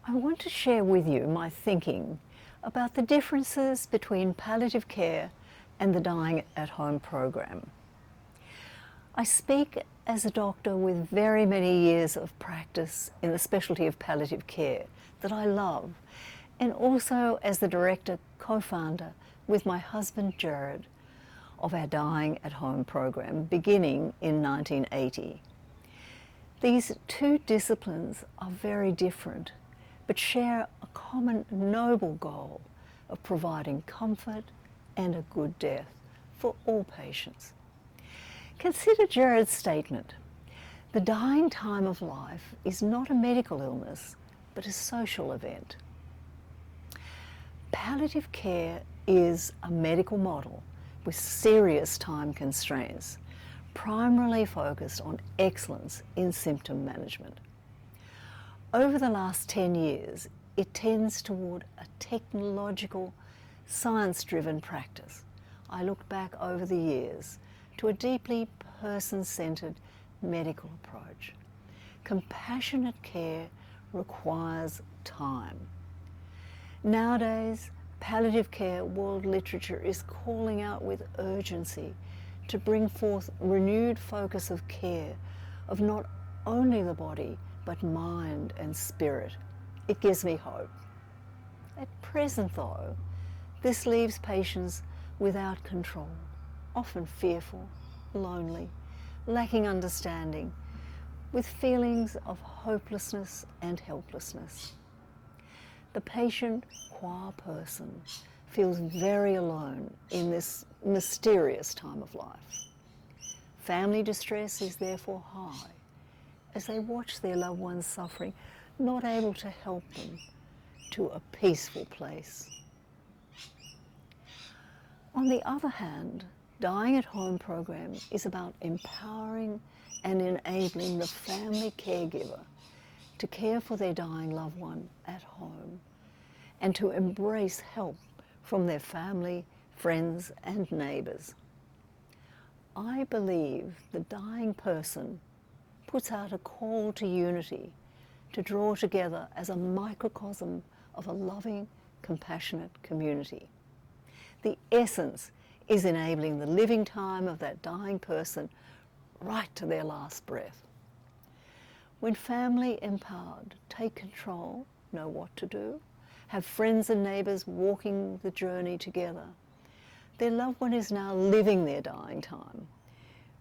I want to share with you my thinking about the differences between palliative care and the Dying at Home program. I speak as a doctor with very many years of practice in the specialty of palliative care that I love, and also as the director, co-founder with my husband Jared of our Dying at Home program beginning in 1980. These two disciplines are very different, but share a common noble goal of providing comfort and a good death for all patients. Consider Jared's statement: the dying time of life is not a medical illness, but a social event. Palliative care is a medical model with serious time constraints, primarily focused on excellence in symptom management. Over the last 10 years, it tends toward a technological, science-driven practice. I look back over the years to a deeply person-centered medical approach. Compassionate care requires time. Nowadays, palliative care world literature is calling out with urgency to bring forth renewed focus of care of not only the body, but mind and spirit. It gives me hope. At present, though, this leaves patients without control, often fearful, lonely, lacking understanding, with feelings of hopelessness and helplessness. The patient, qua person, feels very alone in this mysterious time of life. Family distress is therefore high as they watch their loved ones suffering, not able to help them to a peaceful place. On the other hand, Dying at Home program is about empowering and enabling the family caregiver to care for their dying loved one at home and to embrace help from their family, friends and neighbours. I believe the dying person puts out a call to unity, to draw together as a microcosm of a loving, compassionate community. The essence is enabling the living time of that dying person right to their last breath. When family empowered take control, know what to do, have friends and neighbours walking the journey together, their loved one is now living their dying time,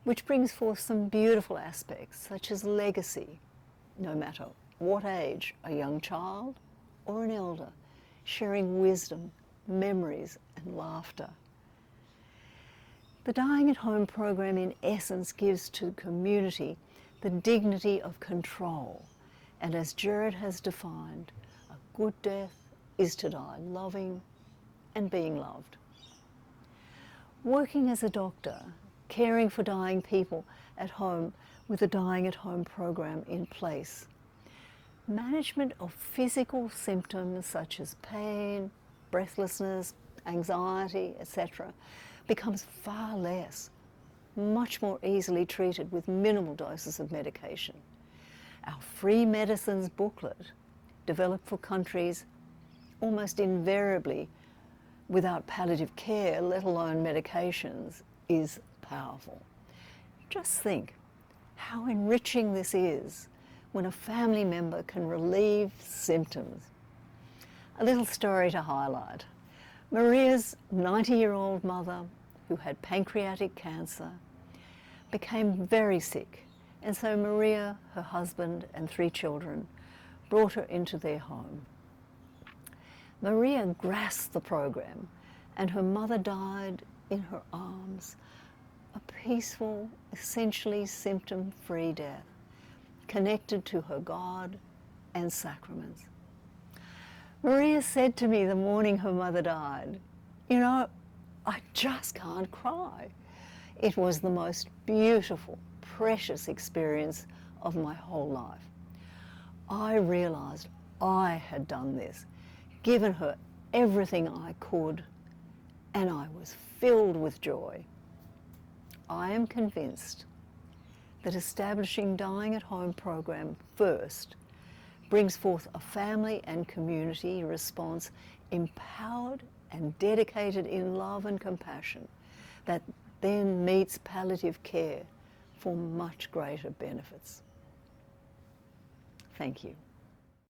which brings forth some beautiful aspects such as legacy, no matter what age, a young child or an elder, sharing wisdom, memories and laughter. The Dying at Home program in essence gives to the community the dignity of control, and as Jared has defined, a good death is to die loving and being loved. Working as a doctor, caring for dying people at home with the Dying at Home program in place, management of physical symptoms such as pain, breathlessness, anxiety, etc., becomes far less, much more easily treated with minimal doses of medication. Our free medicines booklet, developed for countries almost invariably without palliative care, let alone medications, is powerful. Just think how enriching this is when a family member can relieve symptoms. A little story to highlight. Maria's 90-year-old mother, who had pancreatic cancer, became very sick, and so Maria, her husband and 3 children brought her into their home. Maria grasped the program, and her mother died in her arms, a peaceful, essentially symptom-free death, connected to her God and sacraments. Maria said to me the morning her mother died, "You know, I just can't cry. It was the most beautiful, precious experience of my whole life. I realized I had done this, given her everything I could, and I was filled with joy." I am convinced that establishing Dying at Home program first brings forth a family and community response empowered and dedicated in love and compassion that then meets palliative care for much greater benefits. Thank you.